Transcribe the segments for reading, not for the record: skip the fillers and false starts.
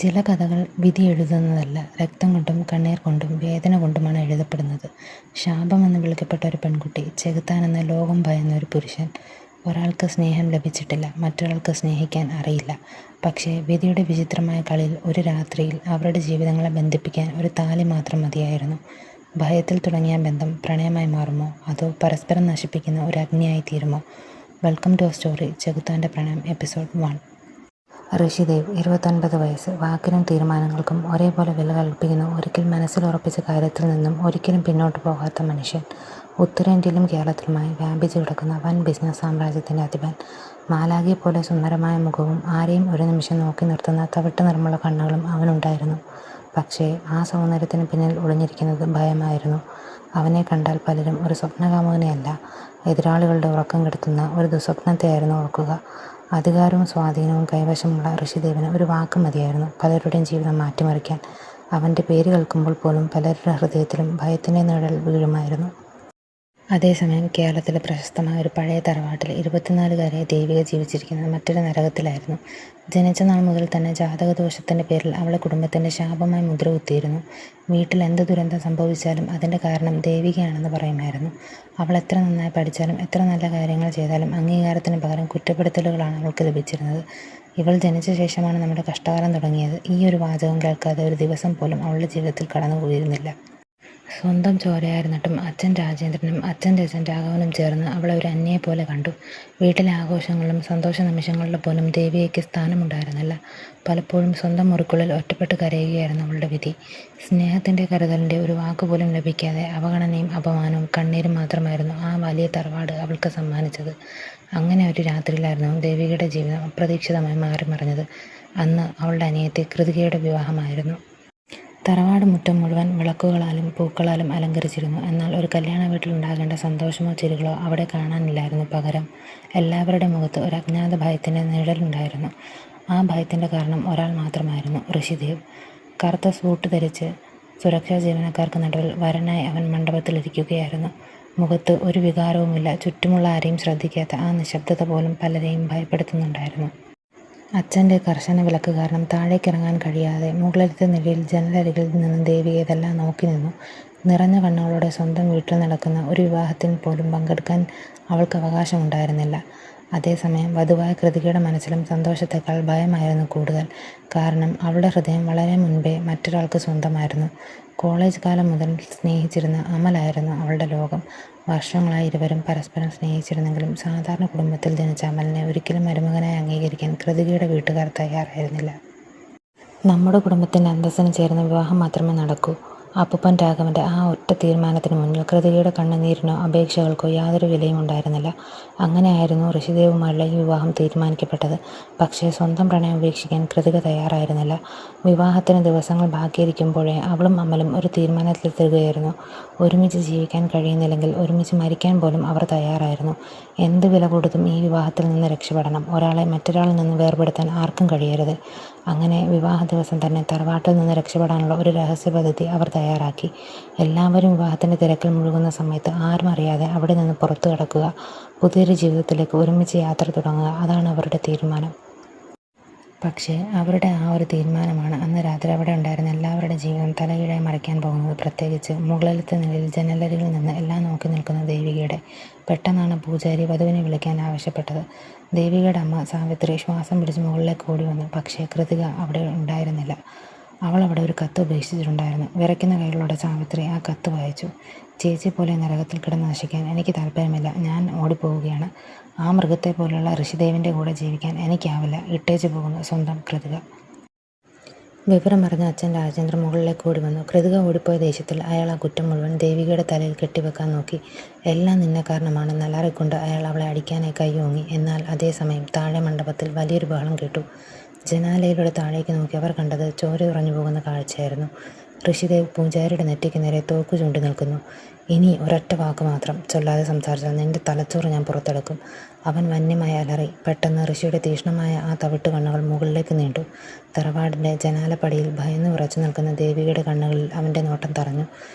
ചില കഥകൾ വിധി എഴുതുന്നതല്ല, രക്തം കൊണ്ടും കണ്ണീർ കൊണ്ടും വേദന കൊണ്ടുമാണ് എഴുതപ്പെടുന്നത്. ശാപമെന്ന് വിളിക്കപ്പെട്ട ഒരു പെൺകുട്ടി, ചെകുത്താനെന്ന് ലോകം ഭയന്ന ഒരു പുരുഷൻ. ഒരാൾക്ക് സ്നേഹം ലഭിച്ചിട്ടില്ല, മറ്റൊരാൾക്ക് സ്നേഹിക്കാൻ അറിയില്ല. പക്ഷേ വിധിയുടെ വിചിത്രമായ കളിയിൽ ഒരു രാത്രിയിൽ അവരുടെ ജീവിതങ്ങളെ ബന്ധിപ്പിക്കാൻ ഒരു താലി മാത്രം മതിയായിരുന്നു. ഭയത്തിൽ തുടങ്ങിയ ബന്ധം പ്രണയമായി മാറുമോ, അതോ പരസ്പരം നശിപ്പിക്കുന്ന ഒരു അഗ്നിയായി തീരുമോ? വെൽക്കം ടു സ്റ്റോറി, ചെകുത്താൻ്റെ പ്രണയം, എപ്പിസോഡ് 1. ഋഷിദേവ്, 29 വയസ്സ്. വാക്കിനും തീരുമാനങ്ങൾക്കും ഒരേപോലെ വില കൽപ്പിക്കുന്ന, ഒരിക്കൽ മനസ്സിലുറപ്പിച്ച കാര്യത്തിൽ നിന്നും ഒരിക്കലും പിന്നോട്ട് പോകാത്ത മനുഷ്യൻ. ഉത്തരേന്ത്യയിലും കേരളത്തിലുമായി വ്യാപിച്ചു കിടക്കുന്ന വൻ ബിസിനസ് സാമ്രാജ്യത്തിൻ്റെ അധിപൻ. മാലാഖയെ പോലെ സുന്ദരമായ മുഖവും ആരെയും ഒരു നിമിഷം നോക്കി നിർത്തുന്ന തവിട്ട് നിറമുള്ള കണ്ണുകളും അവനുണ്ടായിരുന്നു. പക്ഷേ ആ സൗന്ദര്യത്തിന് പിന്നിൽ ഒളിഞ്ഞിരിക്കുന്നത് ഭയമായിരുന്നു. അവനെ കണ്ടാൽ പലരും ഒരു സ്വപ്നകാമുകനെയല്ല, എതിരാളികളുടെ ഉറക്കം കെടുത്തുന്ന ഒരു ദുസ്വപ്നത്തെയായിരുന്നു ഓർക്കുക. അധികാരവും സ്വാധീനവും കൈവശമുള്ള ഋഷിദേവിന് ഒരു വാക്ക് മതിയായിരുന്നു പലരുടെയും ജീവിതം മാറ്റിമറിക്കാൻ. അവൻ്റെ പേര് കേൾക്കുമ്പോൾ പോലും പലരുടെ ഹൃദയത്തിലും ഭയത്തിൻ്റെ നിഴൽ വീഴുമായിരുന്നു. അതേസമയം കേരളത്തിലെ പ്രശസ്തമായ ഒരു പഴയ തറവാട്ടിൽ 24കാരിയായ ദേവിക ജീവിച്ചിരിക്കുന്നത് മറ്റൊരു നരകത്തിലായിരുന്നു. ജനിച്ച നാൾ മുതൽ തന്നെ ജാതകദോഷത്തിൻ്റെ പേരിൽ അവളെ കുടുംബത്തിൻ്റെ ശാപമായി മുദ്രകുത്തിയിരുന്നു. വീട്ടിൽ എന്ത് ദുരന്തം സംഭവിച്ചാലും അതിൻ്റെ കാരണം ദേവികയാണെന്ന് പറയുമായിരുന്നു. അവൾ എത്ര നന്നായി പഠിച്ചാലും എത്ര നല്ല കാര്യങ്ങൾ ചെയ്താലും അംഗീകാരത്തിന് പകരം കുറ്റപ്പെടുത്തലുകളാണ് അവൾക്ക് ലഭിച്ചിരുന്നത്. ഇവൾ ജനിച്ച ശേഷമാണ് നമ്മുടെ കഷ്ടകാലം തുടങ്ങിയത്. ഈ ഒരു വാചകം കേൾക്കാതെ ഒരു ദിവസം പോലും അവളുടെ ജീവിതത്തിൽ കടന്നു പോയിരുന്നില്ല. സ്വന്തം ചോരയായിരുന്നിട്ടും അച്ഛൻ രാജേന്ദ്രനും അച്ഛൻ്റെ അച്ഛൻ രാഘവനും ചേർന്ന് അവളെ ഒരു അന്യയെ പോലെ കണ്ടു. വീട്ടിലെ ആഘോഷങ്ങളിലും സന്തോഷ നിമിഷങ്ങളിലും പോലും ദേവികയ്ക്ക് സ്ഥാനമുണ്ടായിരുന്നില്ല. പലപ്പോഴും സ്വന്തം മുറിക്കുള്ളിൽ ഒറ്റപ്പെട്ട് കരയുകയായിരുന്നു അവളുടെ വിധി. സ്നേഹത്തിൻ്റെ കരുതലിൻ്റെ ഒരു വാക്കുപോലും ലഭിക്കാതെ അവഗണനയും അപമാനവും കണ്ണീരും മാത്രമായിരുന്നു ആ വലിയ തറവാട് അവൾക്ക് സമ്മാനിച്ചത്. അങ്ങനെ ഒരു രാത്രിയിലായിരുന്നു ദേവികയുടെ ജീവിതം അപ്രതീക്ഷിതമായി മാറിമറിഞ്ഞത്. അന്ന് അവളുടെ അനിയത്തി കൃതികയുടെ വിവാഹമായിരുന്നു. തറവാട് മുറ്റം മുഴുവൻ വിളക്കുകളാലും പൂക്കളാലും അലങ്കരിച്ചിരുന്നു. എന്നാൽ ഒരു കല്യാണ വീട്ടിലുണ്ടാകേണ്ട സന്തോഷമോ ചിരികളോ അവിടെ കാണാനില്ലായിരുന്നു. പകരം എല്ലാവരുടെ മുഖത്ത് ഒരു അജ്ഞാത ഭയത്തിൻ്റെ നിഴലുണ്ടായിരുന്നു. ആ ഭയത്തിൻ്റെ കാരണം ഒരാൾ മാത്രമായിരുന്നു, ഋഷിദേവ്. കറുത്ത സൂട്ട് ധരിച്ച് സുരക്ഷാ ജീവനക്കാർക്ക് നടുവിൽ വരനായി അവൻ മണ്ഡപത്തിലിരിക്കുകയായിരുന്നു. മുഖത്ത് ഒരു വികാരവുമില്ല. ചുറ്റുമുള്ള ആരെയും ശ്രദ്ധിക്കാത്ത ആ നിശബ്ദത പോലും പലരെയും ഭയപ്പെടുത്തുന്നുണ്ടായിരുന്നു. അച്ഛൻ്റെ കർശന വിലക്ക് കാരണം താഴേക്കിറങ്ങാൻ കഴിയാതെ മുകളിലത്തെ നിലയിൽ ജനലരികിൽ നിന്ന് ദേവിക ഇതെല്ലാം നോക്കി നിന്നു. നിറഞ്ഞ കണ്ണുകളോടെ സ്വന്തം വീട്ടിൽ നടക്കുന്ന ഒരു വിവാഹത്തിൽ പോലും പങ്കെടുക്കാൻ അവൾക്ക് അവകാശമുണ്ടായിരുന്നില്ല. അതേസമയം വധുവായ കൃതികയുടെ മനസ്സിലും സന്തോഷത്തേക്കാൾ ഭയമായിരുന്നു കൂടുതൽ. കാരണം അവളുടെ ഹൃദയം വളരെ മുൻപേ മറ്റൊരാൾക്ക് സ്വന്തമായിരുന്നു. കോളേജ് കാലം മുതൽ സ്നേഹിച്ചിരുന്ന അമലായിരുന്നു അവളുടെ ലോകം. വർഷങ്ങളായി ഇരുവരും പരസ്പരം സ്നേഹിച്ചിരുന്നെങ്കിലും സാധാരണ കുടുംബത്തിൽ ജനിച്ച അമലിനെ ഒരിക്കലും മരുമകനായി അംഗീകരിക്കാൻ കൃതികയുടെ വീട്ടുകാർ തയ്യാറായിരുന്നില്ല. നമ്മുടെ കുടുംബത്തിൻ്റെ അന്തസ്സിന് ചേരുന്ന വിവാഹം മാത്രമേ നടക്കൂ. അപ്പൂപ്പൻ രാഘവൻ്റെ ആ ഒറ്റ തീരുമാനത്തിന് മുന്നിൽ കൃതികയുടെ കണ്ണുനീരിനോ അപേക്ഷകൾക്കോ യാതൊരു വിലയും ഉണ്ടായിരുന്നില്ല. അങ്ങനെയായിരുന്നു ഋഷിദേവുമായുള്ള ഈ വിവാഹം തീരുമാനിക്കപ്പെട്ടത്. പക്ഷേ സ്വന്തം പ്രണയം ഉപേക്ഷിക്കാൻ കൃതിക തയ്യാറായിരുന്നില്ല. വിവാഹത്തിന് ദിവസങ്ങൾ ബാക്കിയിരിക്കുമ്പോഴേ അവളും അമലും ഒരു തീരുമാനത്തിലെത്തുകയായിരുന്നു. ഒരുമിച്ച് ജീവിക്കാൻ കഴിയുന്നില്ലെങ്കിൽ ഒരുമിച്ച് മരിക്കാൻ പോലും അവർ തയ്യാറായിരുന്നു. എന്ത് വില കൊടുത്തും ഈ വിവാഹത്തിൽ നിന്ന് രക്ഷപ്പെടണം. ഒരാളെ മറ്റൊരാളിൽ നിന്ന് വേർപെടുത്താൻ ആർക്കും കഴിയരുത്. അങ്ങനെ വിവാഹ ദിവസം തന്നെ തറവാട്ടിൽ നിന്ന് രക്ഷപ്പെടാനുള്ള ഒരു രഹസ്യ പദ്ധതി അവർ തയ്യാറാക്കി. എല്ലാവരും വിവാഹത്തിൻ്റെ തിരക്കിൽ മുഴുകുന്ന സമയത്ത് ആരും അറിയാതെ അവിടെ നിന്ന് പുറത്തു കടക്കുക, പുതിയൊരു ജീവിതത്തിലേക്ക് ഒരുമിച്ച് യാത്ര തുടങ്ങുക, അതാണ് അവരുടെ തീരുമാനം. പക്ഷേ അവരുടെ ആ ഒരു തീരുമാനമാണ് അന്ന് രാത്രി അവിടെ ഉണ്ടായിരുന്ന എല്ലാവരുടെ ജീവിതം തലകീഴായി മറിക്കാൻ പോകുന്നത്. പ്രത്യേകിച്ച് മുകളിലത്തെ നിലയിൽ ജനലരികിൽ നിന്ന് എല്ലാം നോക്കി നിൽക്കുന്ന ദേവികയുടെ. പെട്ടെന്നാണ് പൂജാരി വധുവിനെ വിളിക്കാൻ ആവശ്യപ്പെട്ടത്. ദേവികയുടെ അമ്മ സാവിത്രി ശ്വാസം പിടിച്ച് മുകളിലേക്ക് ഓടി വന്നു. പക്ഷേ കൃതിക അവിടെ ഉണ്ടായിരുന്നില്ല. അവൾ അവിടെ ഒരു കത്ത് ഉപേക്ഷിച്ചിട്ടുണ്ടായിരുന്നു. വിറയ്ക്കുന്ന കൈകളോടെ സാവിത്രി ആ കത്ത് വായിച്ചു. ചേച്ചി പോലെ നരകത്തിൽ കിടന്ന് നശിക്കാൻ എനിക്ക് താല്പര്യമില്ല. ഞാൻ ഓടിപ്പോവുകയാണ്. ആ മൃഗത്തെ പോലെയുള്ള ഋഷിദേവിൻ്റെ കൂടെ ജീവിക്കാൻ എനിക്കാവില്ല. ഇട്ടേച്ച് പോകുന്നു, സ്വന്തം കൃതിക. വിവരമറിഞ്ഞ അച്ഛൻ രാജേന്ദ്രൻ മുകളിലേക്ക് ഓടി വന്നു. കൃതിക ഓടിപ്പോയ ദേഷ്യത്തിൽ അയാൾ ആ കുറ്റം മുഴുവൻ ദേവികയുടെ തലയിൽ കെട്ടിവെക്കാൻ നോക്കി. എല്ലാം നിന്നെ കാരണമാണെന്ന് അലറിക്കൊണ്ട് അയാൾ അവളെ അടിക്കാനായി കൈയോങ്ങി. എന്നാൽ അതേസമയം താഴെ മണ്ഡപത്തിൽ വലിയൊരു ബഹളം കേട്ടു. ജനാലയിലൂടെ താഴേക്ക് നോക്കി അവർ കണ്ടത് ചോര ഉറഞ്ഞു പോകുന്ന കാഴ്ചയായിരുന്നു. ഋഷിദേവ് പൂജാരിയുടെ നെറ്റിക്ക് നേരെ തോക്ക് ചൂണ്ടി നിൽക്കുന്നു. ഇനി ഒരൊറ്റ വാക്ക് മാത്രം ചൊല്ലാതെ സംസാരിച്ചാൽ നിന്റെ തലച്ചോറ് ഞാൻ പുറത്തെടുക്കും. അവൻ വന്യമായി അലറി. പെട്ടെന്ന് ഋഷിയുടെ തീക്ഷ്ണമായ ആ തവിട്ട് കണ്ണുകൾ മുകളിലേക്ക് നീണ്ടു. തറവാടിൻ്റെ ജനാലപ്പടിയിൽ ഭയന്ന് ഉറച്ചു നിൽക്കുന്ന ദേവികയുടെ കണ്ണുകളിൽ അവൻ്റെ നോട്ടം തറഞ്ഞു.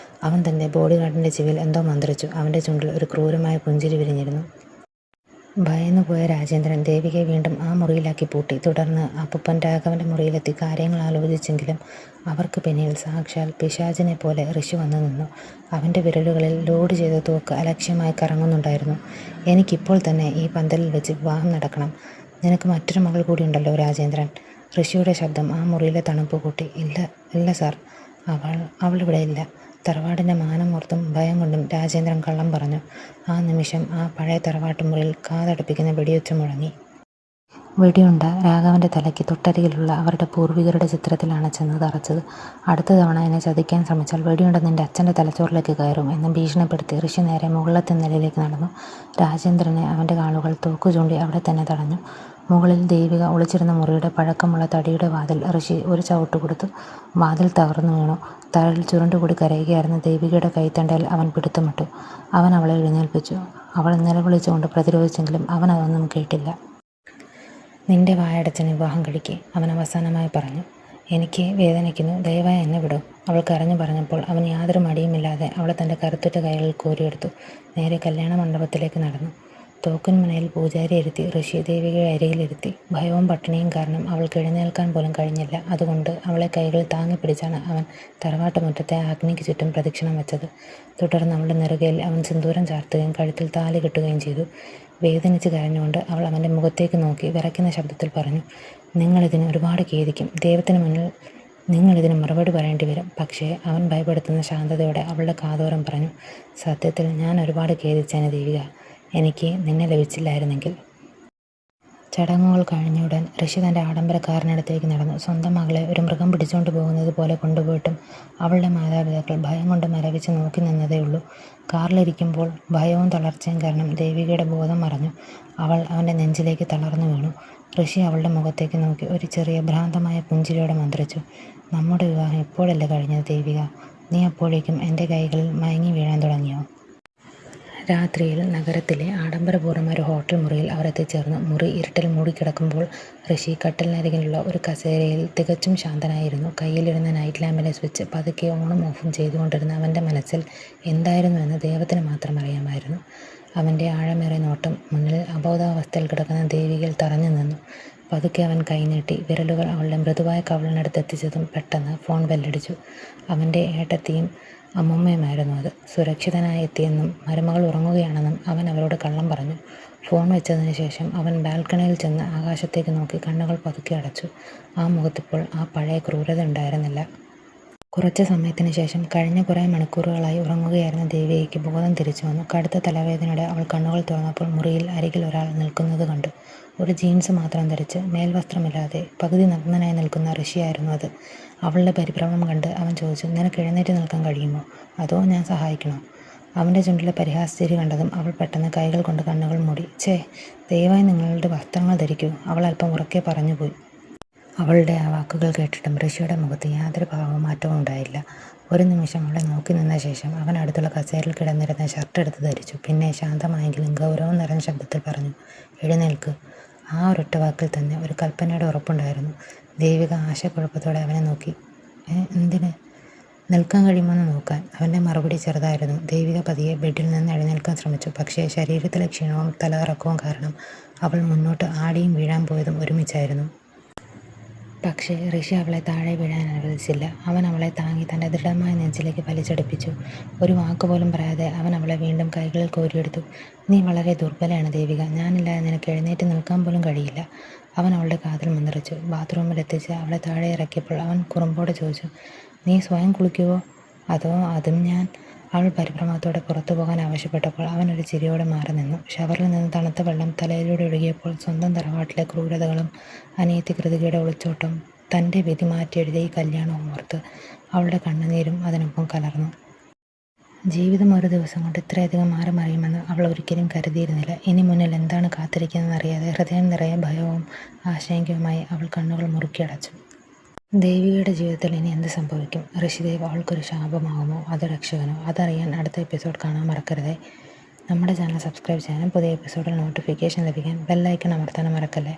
അവൻ തൻ്റെ ബോഡി ഗാർഡിൻ്റെ ചെവിയിൽ എന്തോ മന്ത്രിച്ചു. അവൻ്റെ ചുണ്ടിൽ ഒരു ക്രൂരമായ പുഞ്ചിരി വിരിഞ്ഞിരുന്നു. ഭയന്നുപോയ രാജേന്ദ്രൻ ദേവികയെ വീണ്ടും ആ മുറിയിലാക്കി പൂട്ടി. തുടർന്ന് അപ്പൂപ്പൻ രാഘവൻ്റെ മുറിയിലെത്തി കാര്യങ്ങൾ ആലോചിച്ചെങ്കിലും അവർക്ക് പിന്നിൽ സാക്ഷാൽ പിശാചിനെ പോലെ ഋഷി വന്നു നിന്നു. അവൻ്റെ വിരലുകളിൽ ലോഡ് ചെയ്ത തോക്ക് അലക്ഷ്യമായി കറങ്ങുന്നുണ്ടായിരുന്നു. എനിക്കിപ്പോൾ തന്നെ ഈ പന്തലിൽ വെച്ച് വിവാഹം നടക്കണം. നിനക്ക് മറ്റൊരു മകൾ കൂടിയുണ്ടല്ലോ രാജേന്ദ്രൻ. ഋഷിയുടെ ശബ്ദം ആ മുറിയിലെ തണുപ്പ് കൂട്ടി. ഇല്ല ഇല്ല സാർ, അവളിവിടെ ഇല്ല. തറവാടിൻ്റെ മാനം ഓർത്തും ഭയം കൊണ്ടും രാജേന്ദ്രൻ കള്ളം പറഞ്ഞു. ആ നിമിഷം ആ പഴയ തറവാട്ടുമുറിയിൽ കാതടപ്പിക്കുന്ന വെടിയൊച്ച മുഴങ്ങി. വെടിയുണ്ട രാഘവൻ്റെ തലയ്ക്ക് തൊട്ടരികിലുള്ള അവരുടെ പൂർവികരുടെ ചിത്രത്തിലാണ് ചെന്ന് തറച്ചത്. അടുത്ത തവണ എന്നെ ചതിക്കാൻ ശ്രമിച്ചാൽ വെടിയുണ്ട നിന്റെ അച്ഛൻ്റെ തലച്ചോറിലേക്ക് കയറും എന്ന് ഭീഷണിപ്പെടുത്തി ഋഷി നേരെ മുകളിലത്തെ നിലയിലേക്ക് നടന്നു. രാജേന്ദ്രനെ അവൻ്റെ കാലുകൾ തോക്കു ചൂണ്ടി അവിടെ തന്നെ തടഞ്ഞു. മുകളിൽ ദേവിക ഒളിച്ചിരുന്ന മുറിയുടെ പഴക്കമുള്ള തടിയുടെ വാതിൽ ഋഷി ഒരു ചവിട്ട് കൊടുത്തു. വാതിൽ തകർന്നു വീണു. തറയിൽ ചുരുണ്ടുകൂടി കരയുകയായിരുന്ന ദേവികയുടെ കൈത്തണ്ടയിൽ അവൻ പിടുത്തമിട്ടു. അവൻ അവളെ എഴുന്നേൽപ്പിച്ചു. അവൾ നിലവിളിച്ചുകൊണ്ട് പ്രതിരോധിച്ചെങ്കിലും അവൻ അതൊന്നും കേട്ടില്ല. നിന്റെ വായടച്ചന് വിവാഹം കഴിക്കേ, അവൻ അവസാനമായി പറഞ്ഞു. എനിക്ക് വേദനിക്കുന്നു, ദയവായി എന്നെ വിടൂ. അവൾ കരഞ്ഞു പറഞ്ഞപ്പോൾ അവൻ യാതൊരു മടിയുമില്ലാതെ അവളെ തൻ്റെ കറുത്തുറ്റ കൈകളിൽ കോരിയെടുത്തു. നേരെ കല്യാണ മണ്ഡപത്തിലേക്ക് നടന്നു. തോക്കിൻമുനയിൽ പൂജാരി ഇരുത്തി ഋഷി ദേവികയെ അരികിലിരുത്തി. ഭയവും പട്ടിണിയും കാരണം അവൾക്ക് എഴുന്നേൽക്കാൻ പോലും കഴിഞ്ഞില്ല. അതുകൊണ്ട് അവളെ കൈകളിൽ താങ്ങിപ്പിടിച്ചാണ് അവൻ തറവാട്ടുമുറ്റത്തെ അഗ്നിക്ക് ചുറ്റും പ്രദക്ഷിണം വെച്ചത്. തുടർന്ന് അവളുടെ നെറുകയിൽ അവൻ സിന്ദൂരം ചാർത്തുകയും കഴുത്തിൽ താലി കെട്ടുകയും ചെയ്തു. വേദനിച്ച് കരഞ്ഞുകൊണ്ട് അവൾ അവൻ്റെ മുഖത്തേക്ക് നോക്കി വിറയ്ക്കുന്ന ശബ്ദത്തിൽ പറഞ്ഞു, നിങ്ങളിതിന് ഒരുപാട് ഖേദിക്കും. ദൈവത്തിന് മുന്നിൽ നിങ്ങളിതിന് മറുപടി പറയേണ്ടി വരും. പക്ഷേ അവൻ ഭയപ്പെടുത്തുന്ന ശാന്തതയോടെ അവളുടെ കാതോരം പറഞ്ഞു, സത്യത്തിൽ ഞാൻ ഒരുപാട് ഖേദിച്ചേനെ ദേവിക, എനിക്ക് നിന്നെ ലഭിച്ചില്ലായിരുന്നെങ്കിൽ. ചടങ്ങുകൾ കഴിഞ്ഞുടൻ ഋഷി തൻ്റെ ആഡംബര കാറിനടുത്തേക്ക് നടന്നു. സ്വന്തം മകളെ ഒരു മൃഗം പിടിച്ചുകൊണ്ട് പോകുന്നത് പോലെ കൊണ്ടുപോയിട്ടും അവളുടെ മാതാപിതാക്കൾ ഭയം കൊണ്ട് മരവിച്ച് നോക്കി നിന്നതേയുള്ളൂ. കാറിലിരിക്കുമ്പോൾ ഭയവും തളർച്ചയും കാരണം ദേവികയുടെ ബോധം മറഞ്ഞു. അവൾ അവൻ്റെ നെഞ്ചിലേക്ക് തളർന്നു വീണു. ഋഷി അവളുടെ മുഖത്തേക്ക് നോക്കി ഒരു ചെറിയ ഭ്രാന്തമായ പുഞ്ചിരിയോടെ മന്ത്രിച്ചു, നമ്മുടെ വിവാഹം ഇപ്പോഴല്ലേ കഴിഞ്ഞത് ദേവിക, നീ അപ്പോഴേക്കും എൻ്റെ കൈകളിൽ മയങ്ങി വീഴാൻ തുടങ്ങിയോ? രാത്രിയിൽ നഗരത്തിലെ ആഡംബരപൂർണ്ണമായ ഒരു ഹോട്ടൽ മുറിയിൽ അവർ എത്തിച്ചേർന്നു. മുറി ഇരുട്ടിൽ മൂടിക്കിടക്കുമ്പോൾ ഋഷി കട്ടിലിനരികിലുള്ള ഒരു കസേരയിൽ തികച്ചും ശാന്തനായിരുന്നു. കയ്യിലിരുന്ന നൈറ്റ് ലാമ്പിനെ സ്വിച്ച് പതുക്കെ ഓണും ഓഫും ചെയ്തുകൊണ്ടിരുന്ന അവൻ്റെ മനസ്സിൽ എന്തായിരുന്നുവെന്ന് ദൈവത്തിന് മാത്രം അറിയാമായിരുന്നു. അവൻ്റെ ആഴമേറിയ നോട്ടം മുന്നിൽ അബോധാവസ്ഥയിൽ കിടക്കുന്ന ദേവികയിൽ തറഞ്ഞു നിന്നു. പതുക്കെ അവൻ കൈനീട്ടി. വിരലുകൾ അവളുടെ മൃദുവായ കവിളിനടുത്തെത്തിച്ചതും പെട്ടെന്ന് ഫോൺ ബെല്ലടിച്ചു. അവൻ്റെ ഏട്ടത്തിയും അമ്മുമ്മയുമായിരുന്നു അത്. സുരക്ഷിതനായി എത്തിയെന്നും മരുമകൾ ഉറങ്ങുകയാണെന്നും അവൻ അവരോട് കള്ളം പറഞ്ഞു. ഫോൺ വെച്ചതിന് ശേഷം അവൻ ബാൽക്കണിയിൽ ചെന്ന് ആകാശത്തേക്ക് നോക്കി കണ്ണുകൾ പതുക്കെ അടച്ചു. ആ മുഖത്തിപ്പോൾ ആ പഴയ ക്രൂരത ഉണ്ടായിരുന്നില്ല. കുറച്ച് സമയത്തിന് ശേഷം കഴിഞ്ഞ കുറേ മണിക്കൂറുകളായി ഉറങ്ങുകയായിരുന്ന ദേവികയ്ക്ക് ബോധം തിരിച്ചു വന്നു. കടുത്ത തലവേദനയോടെ അവൾ കണ്ണുകൾ തുറന്നപ്പോൾ മുറിയിൽ അരികിൽ ഒരാൾ നിൽക്കുന്നത് കണ്ടു. ഒരു ജീൻസ് മാത്രം ധരിച്ച് മേൽവസ്ത്രമില്ലാതെ പകുതി നഗ്നനായി നിൽക്കുന്ന ഋഷിയായിരുന്നു അത്. അവളുടെ പരിഭ്രമം കണ്ട് അവൻ ചോദിച്ചു, നിനക്ക് എഴുന്നേറ്റ് നിൽക്കാൻ കഴിയുമോ, അതോ ഞാൻ സഹായിക്കണോ? അവൻ്റെ ചുണ്ടിലെ പരിഹാസച്ചിരി കണ്ടതും അവൾ പെട്ടെന്ന് കൈകൾ കൊണ്ട് കണ്ണുകൾ മൂടി. ദയവായി നിങ്ങളുടെ വസ്ത്രങ്ങൾ ധരിക്കൂ, അവൾ അല്പം ഉറക്കെ പറഞ്ഞുപോയി. അവളുടെ ആ വാക്കുകൾ കേട്ടിട്ടും ഋഷിയുടെ മുഖത്ത് യാതൊരു ഭാവമാറ്റവും ഉണ്ടായില്ല. ഒരു നിമിഷം അവളെ നോക്കി നിന്ന ശേഷം അവൻ അടുത്തുള്ള കസേരയിൽ കിടന്നിരുന്ന ഷർട്ട് എടുത്ത് ധരിച്ചു. പിന്നെ ശാന്തമായെങ്കിലും ഗൗരവം നിറഞ്ഞ ശബ്ദത്തിൽ പറഞ്ഞു, എഴുന്നേൽക്ക്. ആ ഒരൊറ്റ വാക്കിൽ തന്നെ ഒരു കൽപ്പനയുടെ ഉറപ്പുണ്ടായിരുന്നു. ദേവിക ആശയക്കുഴപ്പത്തോടെ അവനെ നോക്കി. എന്തിന്? നിൽക്കാൻ കഴിയുമെന്ന് നോക്കാൻ. അവൻ്റെ മറുപടി ചെറുതായിരുന്നു. ദേവിക പതിയെ ബെഡിൽ നിന്ന് എഴുന്നേൽക്കാൻ ശ്രമിച്ചു. പക്ഷേ ശരീരത്തിലെ ക്ഷീണവും തലകറക്കവും കാരണം അവൾ മുന്നോട്ട് ആടിയും വീഴാൻ പോയതും ഒരുമിച്ചായിരുന്നു. പക്ഷേ ഋഷി അവളെ താഴെ വീഴാൻ അനുവദിച്ചില്ല. അവൻ അവളെ താങ്ങി തൻ്റെ ദൃഢമായ നെഞ്ചിലേക്ക് വലിച്ചടുപ്പിച്ചു. ഒരു വാക്കുപോലും പറയാതെ അവൻ അവളെ വീണ്ടും കൈകളിൽ കോരിയെടുത്തു. നീ വളരെ ദുർബലയാണ് ദേവിക, ഞാനില്ലാതെ നിനക്ക് എഴുന്നേറ്റ് നിൽക്കാൻ പോലും കഴിയില്ല. അവൻ അവളുടെ കാതിൽ മന്ത്രിച്ചു. ബാത്റൂമിലെത്തിച്ച് അവളെ താഴെ ഇറക്കിയപ്പോൾ അവൻ കുറുമ്പോടെ ചോദിച്ചു, നീ സ്വയം കുളിക്കുവോ, അതോ അതും ഞാൻ? അവൾ പരിഭ്രമത്തോടെ പുറത്തു പോകാൻ ആവശ്യപ്പെട്ടപ്പോൾ അവൻ ഒരു ചിരിയോടെ മാറി നിന്നു. ഷവറിൽ നിന്ന് തണുത്ത വെള്ളം തലയിലൂടെ ഒഴുകിയപ്പോൾ സ്വന്തം തറവാട്ടിലെ ക്രൂരതകളും അനിയത്തി കൃതികയുടെ ഒളിച്ചോട്ടം തൻ്റെ വിധി മാറ്റിയെഴുതിയ ഈ കല്യാണവും ഓർത്ത് അവളുടെ കണ്ണുനീരും അതിനൊപ്പം കലർന്നു. ജീവിതം ഒരു ദിവസം കൊണ്ട് ഇത്രയധികം മാറി മറിയുമെന്ന് അവൾ ഒരിക്കലും കരുതിയിരുന്നില്ല. ഇനി മുന്നിൽ എന്താണ് കാത്തിരിക്കുന്നതെന്നറിയാതെ ഹൃദയം നിറയെ ഭയവും ആശങ്കയുമായി അവൾ കണ്ണുകൾ മുറുക്കിയടച്ചു. ദേവികയുടെ ജീവിതത്തിൽ ഇനി എന്ത് സംഭവിക്കും? ഋഷിദേവ് അവൾക്കൊരു ശാപമാകുമോ അതോ രക്ഷകനോ? അതറിയാൻ അടുത്ത എപ്പിസോഡ് കാണാൻ മറക്കരുതേ. നമ്മുടെ ചാനൽ സബ്സ്ക്രൈബ് ചെയ്യാനും പുതിയ എപ്പിസോഡിൽ നോട്ടിഫിക്കേഷൻ ലഭിക്കാൻ ബെല്ലൈക്കൺ അമർത്താനും മറക്കല്ലേ.